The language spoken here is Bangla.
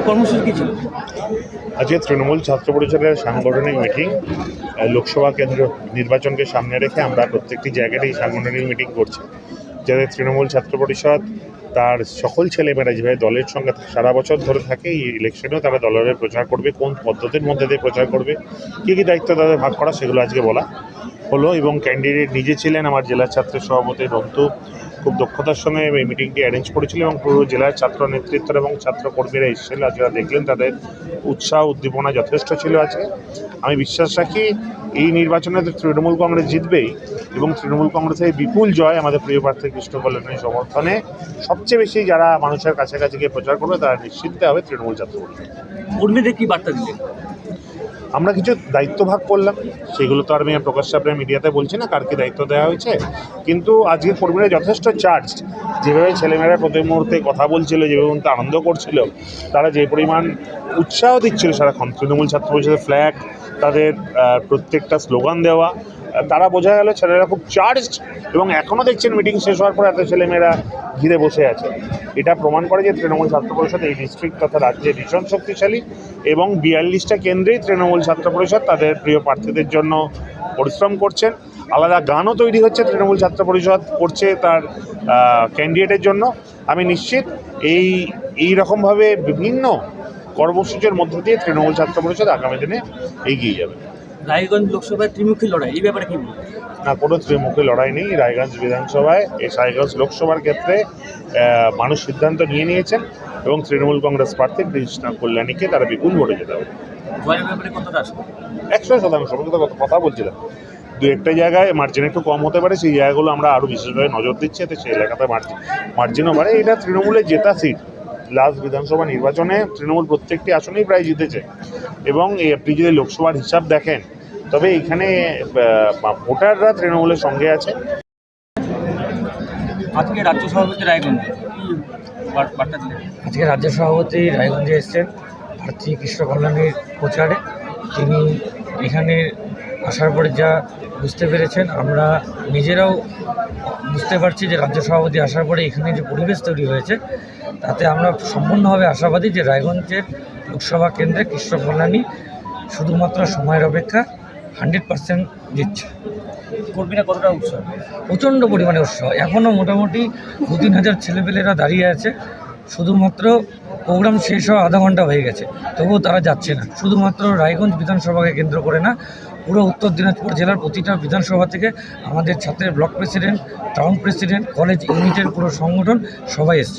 কর্মসূচি কি ছিল? আজকে তৃণমূল ছাত্র পরিষদের সাংগঠনিক মিটিং। লোকসভা কেন্দ্র নির্বাচনকে সামনে রেখে আমরা প্রত্যেকটি জায়গাতেই সাংগঠনিক মিটিং করছি, যাতে তৃণমূল ছাত্র পরিষদ তার সকল ছেলেমেয়েরা যেভাবে দলের সঙ্গে সারা বছর ধরে থাকে, এই ইলেকশনেও তারা দলের প্রচার করবে, কোন পদ্ধতির মধ্যে দিয়ে প্রচার করবে, কী কী দায়িত্ব তাদের ভাগ করা, সেগুলো আজকে বলা হলো। এবং ক্যান্ডিডেট নিজে ছিলেন আমার জেলার ছাত্র সভাপতি রন্তু, খুব দক্ষতার সঙ্গে এই মিটিংটি অ্যারেঞ্জ করেছিল এবং পুরো জেলার ছাত্র নেতৃত্ব এবং ছাত্র কর্মীরা এসেছিল। আজকে দেখলেন তাদের উৎসাহ উদ্দীপনা যথেষ্ট ছিল। আজকে আমি বিশ্বাস রাখি এই নির্বাচনে তো তৃণমূল কংগ্রেস জিতবেই এবং তৃণমূল কংগ্রেসের বিপুল জয় আমাদের প্রিয় প্রার্থী কৃষ্ণ কল্যাণীর সমর্থনে সবচেয়ে বেশি যারা মানুষের কাছাকাছি গিয়ে প্রচার করবে তারা নিশ্চিত হবে তৃণমূল ছাত্র পরিষদ। কর্মীদের কি বার্তা দিলেন? আমরা কিছু দায়িত্ব ভাগ করলাম, সেগুলো তো আর আমি প্রকাশ্যে আপনার মিডিয়াতে বলছি না কার কী দায়িত্ব দেওয়া হয়েছে, কিন্তু আজকের কর্মীরা যথেষ্ট চার্জ। যেভাবে ছেলেমেয়েরা প্রতি মুহূর্তে কথা বলছিল, যেভাবে আনন্দ করছিল, তারা যে পরিমাণ উৎসাহ দিচ্ছিল সারাক্ষণ, তৃণমূল ছাত্র পরিষদের ফ্ল্যাগ, তাদের প্রত্যেকটা স্লোগান দেওয়া, তারা বোঝা গেল ছেলেরা খুব চার্জড। এবং এখনও দেখছেন মিটিং শেষ হওয়ার পর এত ছেলেমেয়েরা ঘিরে বসে আছে। এটা প্রমাণ করে যে তৃণমূল ছাত্র পরিষদ এই ডিস্ট্রিক্ট তথা রাজ্যে ভীষণ শক্তিশালী এবং 42টা কেন্দ্রেই তৃণমূল ছাত্র পরিষদ তাদের প্রিয় প্রার্থীদের জন্য পরিশ্রম করছেন। আলাদা গানও তৈরি হচ্ছে, তৃণমূল ছাত্র পরিষদ করছে তার ক্যান্ডিডেটের জন্য। আমি নিশ্চিত এই রকমভাবে বিভিন্ন কর্মসূচির মধ্য দিয়ে তৃণমূল ছাত্র পরিষদ আগামী দিনে এগিয়ে যাবে। রায়গঞ্জ লোকসভায় ত্রিমুখী লড়াই, এই ব্যাপারে কি বলবেন? না, কোনো ত্রিমুখী লড়াই নেই রায়গঞ্জ বিধানসভায়। এই রায়গঞ্জ লোকসভার ক্ষেত্রে মানুষ সিদ্ধান্ত নিয়েছেন এবং তৃণমূল কংগ্রেস প্রার্থী কৃষ্ণ কল্যাণীকে তারা বিপুল ভোটে যেতে হবে। জয়ের ব্যাপারে কতটা আসবে? 100%। আমি তো কথা বলছিলাম, দু একটা জায়গায় মার্জিন একটু কম হতে পারে, সেই জায়গাগুলো আমরা আরও বিশেষভাবে নজর দিচ্ছি, এতে সেই এলাকাতে মার্জিনও বাড়ে। এটা তৃণমূলের জেতা সিট। লাস্ট বিধানসভা নির্বাচনে তৃণমূল প্রত্যেকটি আসনেই প্রায় জিতেছে এবং আপনি যদি লোকসভার হিসাব দেখেন তবে এখানে ভোটাররা তৃণমূলের সঙ্গে আছে। আজকে রাজ্য সভাপতি রায়গঞ্জে বার্তা দিলেন? আজকে রাজ্য সভাপতি রায়গঞ্জে এসেছেন প্রার্থী কৃষ্ণ কল্যাণীর প্রচারে। তিনি এখানে আসার পরে যা বুঝতে পেরেছেন, আমরা নিজেরাও বুঝতে পারছি যে রাজ্য সভাপতি আসার পরে এখানে যে পরিবেশ তৈরি হয়েছে, তাতে আমরা সম্পূর্ণভাবে আশাবাদী যে রায়গঞ্জের লোকসভা কেন্দ্রে কৃষ্ণ কল্যাণী শুধুমাত্র সময়ের অপেক্ষা 100% জিতছে। কর্মীরা কতটা উৎসাহ? প্রচণ্ড পরিমাণে উৎসাহ। এখনও মোটামুটি 2-3 হাজার ছেলেপেলেরা দাঁড়িয়ে আছে। শুধুমাত্র প্রোগ্রাম শেষ হওয়া আধা ঘন্টা হয়ে গেছে, তবুও তারা যাচ্ছে না। শুধুমাত্র রায়গঞ্জ বিধানসভাকে কেন্দ্র করে না, পুরো উত্তর দিনাজপুর জেলার প্রতিটা বিধানসভা থেকে আমাদের ছাত্রের block president, town president, college ইউনিটের পুরো সংগঠন সবাই এসছে।